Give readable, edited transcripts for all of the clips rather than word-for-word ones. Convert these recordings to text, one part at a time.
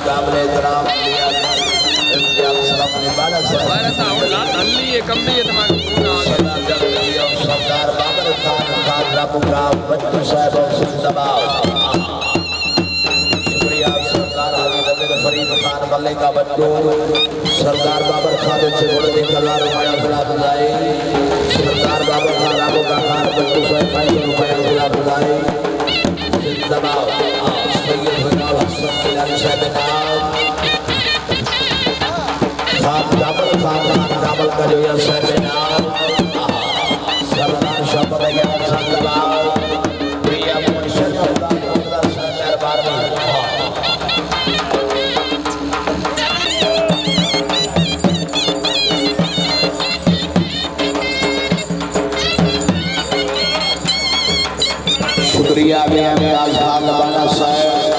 काबले जनाब इंतजाम सलाम निभाना सरदार बाबर खान खान राबुगा बच्चू साहब जिंदाबाद शुक्रिया सरदार हमीद फरीद खान मल्लिक का बच्चू सरदार बाबर खान से बोले देखला रुपया बुला बुलाए सरदार बाबर खान राबुगा खान बच्चू साहब भाई रुपया बुला बुलाए जिंदाबाद सैयद हुनाल हसन बिलाली साहब खान काबल का जो यह सरदार शब्द गया जिंदाबाद प्रिया मुर्शिद सरदार दरबार में शुक्रिया बाना साहब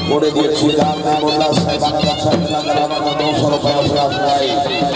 थोड़े दिए सुधार में मुल्ला साहब 200 रुपया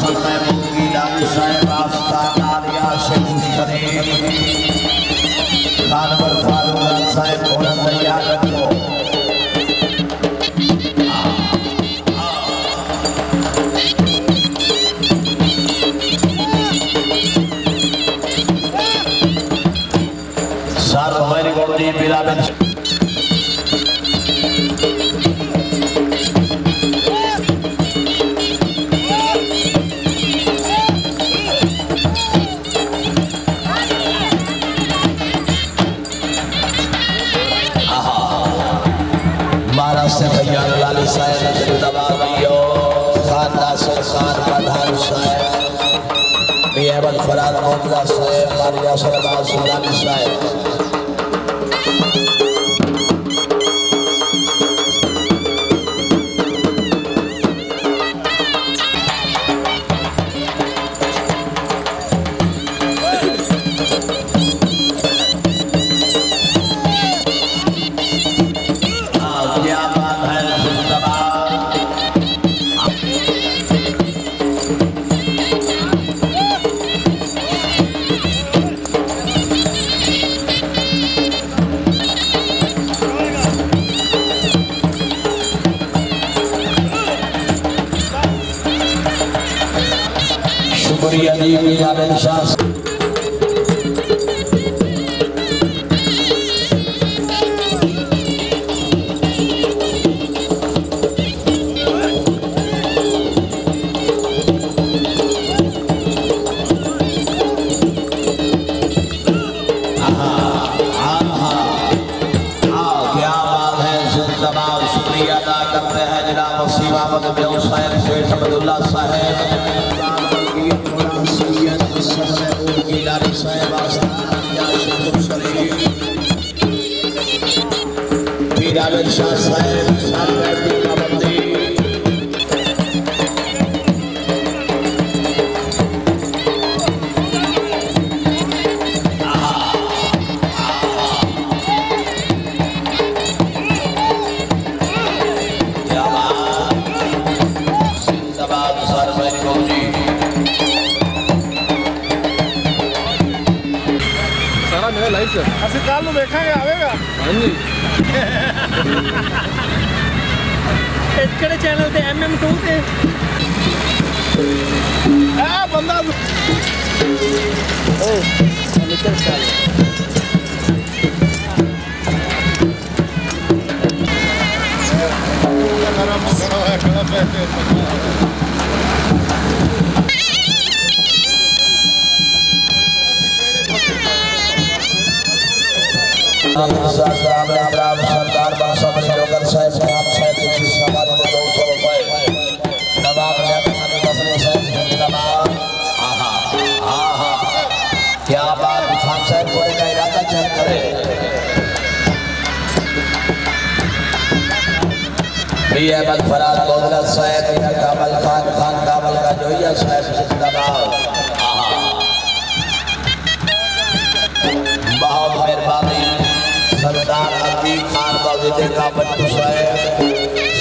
समय मुक्ति लाल साहेब आस्था आर्या से शरीफ खानवर फारूक साहेब भोलन दरिया रखो सार हमारी गौरी बिराबन से भैया लाल साहेब जिंदाबादियो खानदान सरकार प्रधान साहेब मियां फराद मोहल्ला साहेब मारिया सरदार सुलानी साहेब शुक्रिया जी मीराबेन शाह शुक्रिया अदा करते हैं जनाब वसीम अहमद व्यवसाय शेख अब्दुल्ला साहेब मीराबेन शाह साहेब ਅਸੀਂ ਕੱਲ ਨੂੰ ਵੇਖਾਂਗੇ ਆਵੇਗਾ ਹਾਂਜੀ ਕਿਹੜੇ ਚੈਨਲ ਤੇ MM2 ਤੇ ਆ ਬੰਦਾ ਓ ਨਿਕਲ ਚੱਲ सरदार बादशाह बंजोगर साहब साहब हमारे 200 रुपए नवाब क्या बात खान साहब को इरादा चेक करे अहमद फराज बोगला साहब काबल खान काबल का जोइया साहब जिंदाबाद बहुत मेहरबानी सरदार अतीक खान बाविदे का बच्चू साहेब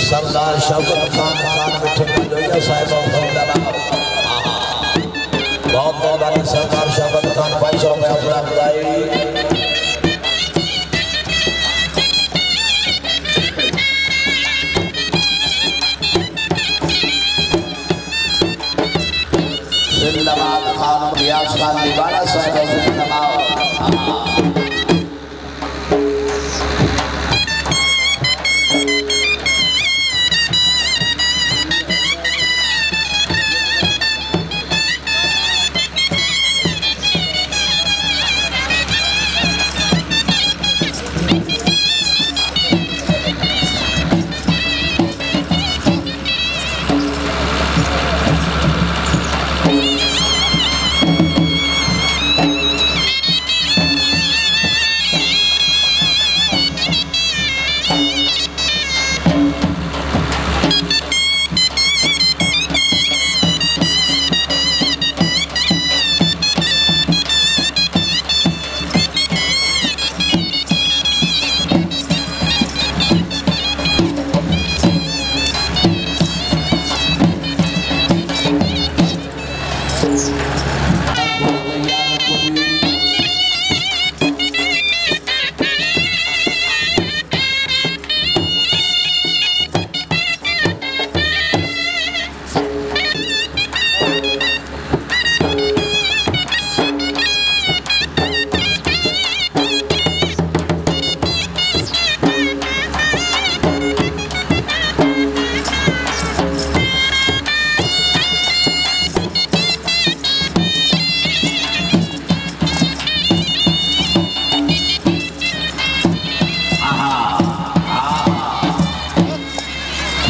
सरदार शौकत खान मिठे साहेब बहुत मेहरबानी सरदार शौकत खान 500 रुपये अपना खुदाई जिंदाबाद खान रियाज खान दीवाना साहेब जिंदाबाद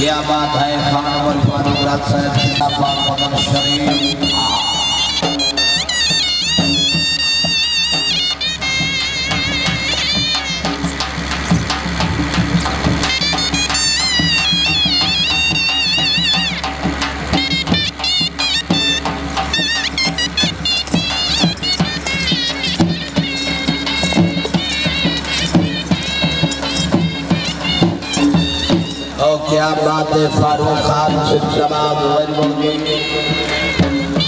क्या बात है खान और फारूक राज साहब जिंदाबाद मदन शरीफ क्या बात है फारूक खान जिंदाबाद